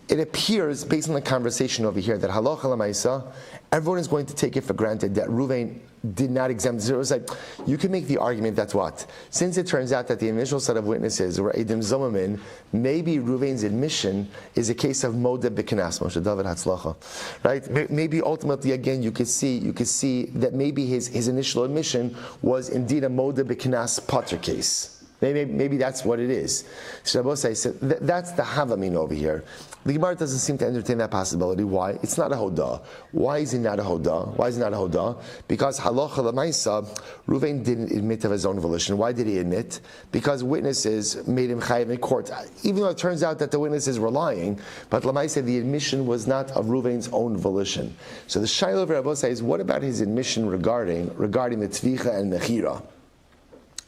It appears, based on the conversation over here, that halacha l'maisa, everyone is going to take it for granted that Reuven did not exempt zero. It's like, you can make the argument that what? Since it turns out that the initial set of witnesses were Edim Zomamin, maybe Reuven's admission is a case of Moda B'Kinas, Moshe David Hatzlacha. Right? Maybe ultimately, again, you could see that maybe his initial admission was indeed a Moda B'Kinas Potter case. Maybe that's what it is. So that's the Havamin over here. The Gemara doesn't seem to entertain that possibility. Why? It's not a Hodah. Why is it not a Hodah? Because halacha l'maisa, Reuven didn't admit of his own volition. Why did he admit? Because witnesses made him chayiv in court. Even though it turns out that the witnesses were lying, but l'maisa, the admission was not of Reuven's own volition. So the shaila of Rabbi is, what about his admission regarding the tvicha and mechira?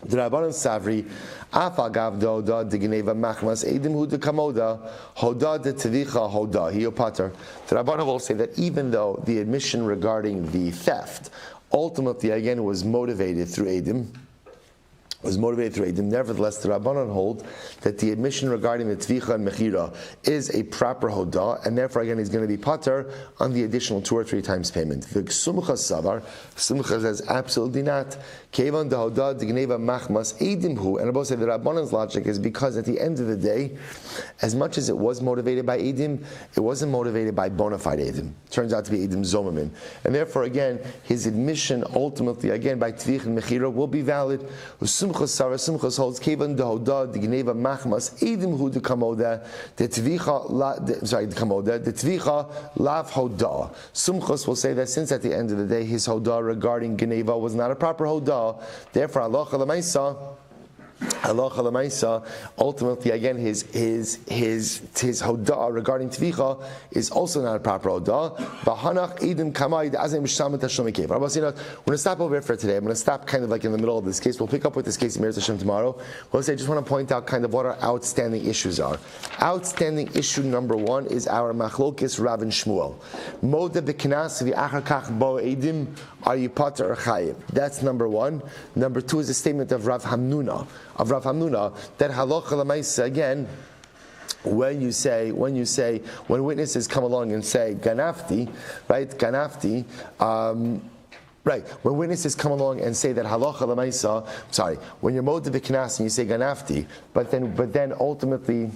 The Rabbanon Savri, Afagav Doda de Geneva Machmas Edim Hu de Kamoda Hoda de Tvicha Hoda Hiopater. The Rabbanon will say that even though the admission regarding the theft ultimately again was motivated through Edim, was motivated through Eidim. Nevertheless, the Rabbanon hold that the admission regarding the Tvicha and Mechira is a proper Hodah, and therefore again he's going to be pater on the additional 2 or 3 times payment. The Sumcha Savar, Sumcha says absolutely not. Kevan the Hodah the Gneva Machmas Eidim Hu, and Rabbi said the Rabbanon's logic is because at the end of the day, as much as it was motivated by Eidim, it wasn't motivated by bona fide Eidim. Turns out to be Eidim Zomamin, and therefore again his admission ultimately again by Tvicha and Mechira will be valid. Sumchas holds Kevan the Hodah the Gneva Machmas Eidim Hu the Kamoda the Tvicha the Tvicha Lav Hodah. Sumchas will say that since at the end of the day his Hodah regarding Gneva was not a proper Hodah, therefore halacha l'maisa, ultimately again his hodah regarding tvicha is also not a proper hodah. V'hanach idim kamma azim mishamet tashlum kev. Rabbi Sina, we're going to stop over here for today. I'm going to stop kind of like in the middle of this case. We'll pick up with this case in Meretz Hashem tomorrow. We'll say I just want to point out kind of what our outstanding issues are. Outstanding issue number 1 is our machlokes Rav and Shmuel. Moda b'knas v'achar kach bo edim, are you pater or chayiv? That's number 1. Number 2 is a statement of Rav Hamnuna. That halacha l'maisa again, when witnesses come along and say ganafti, right? Ganafti. Right, when witnesses come along and say that halacha l'maisa, when you're moed to the knas and you say ganafti, but then ultimately,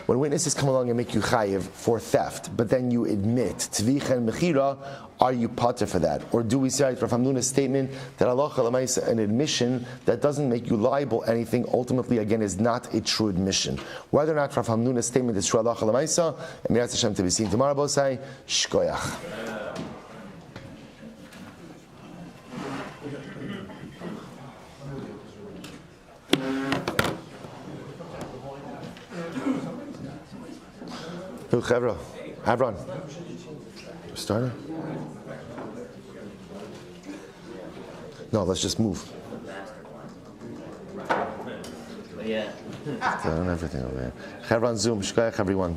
when witnesses come along and make you chayiv for theft, but then you admit tvicha and mechira, are you pater for that? Or do we say, Rav Hamnuna's statement, that halacha l'maisa, an admission that doesn't make you liable anything, ultimately again is not a true admission. Whether or not Rav Hamnuna's statement is true halacha l'maisa, and Meretz Hashem to be seen tomorrow, Bosai, shkoyach. Avron. Starter? No, let's just move. Yeah. Everything over there. Chevron Zoom. Shkoyach everyone.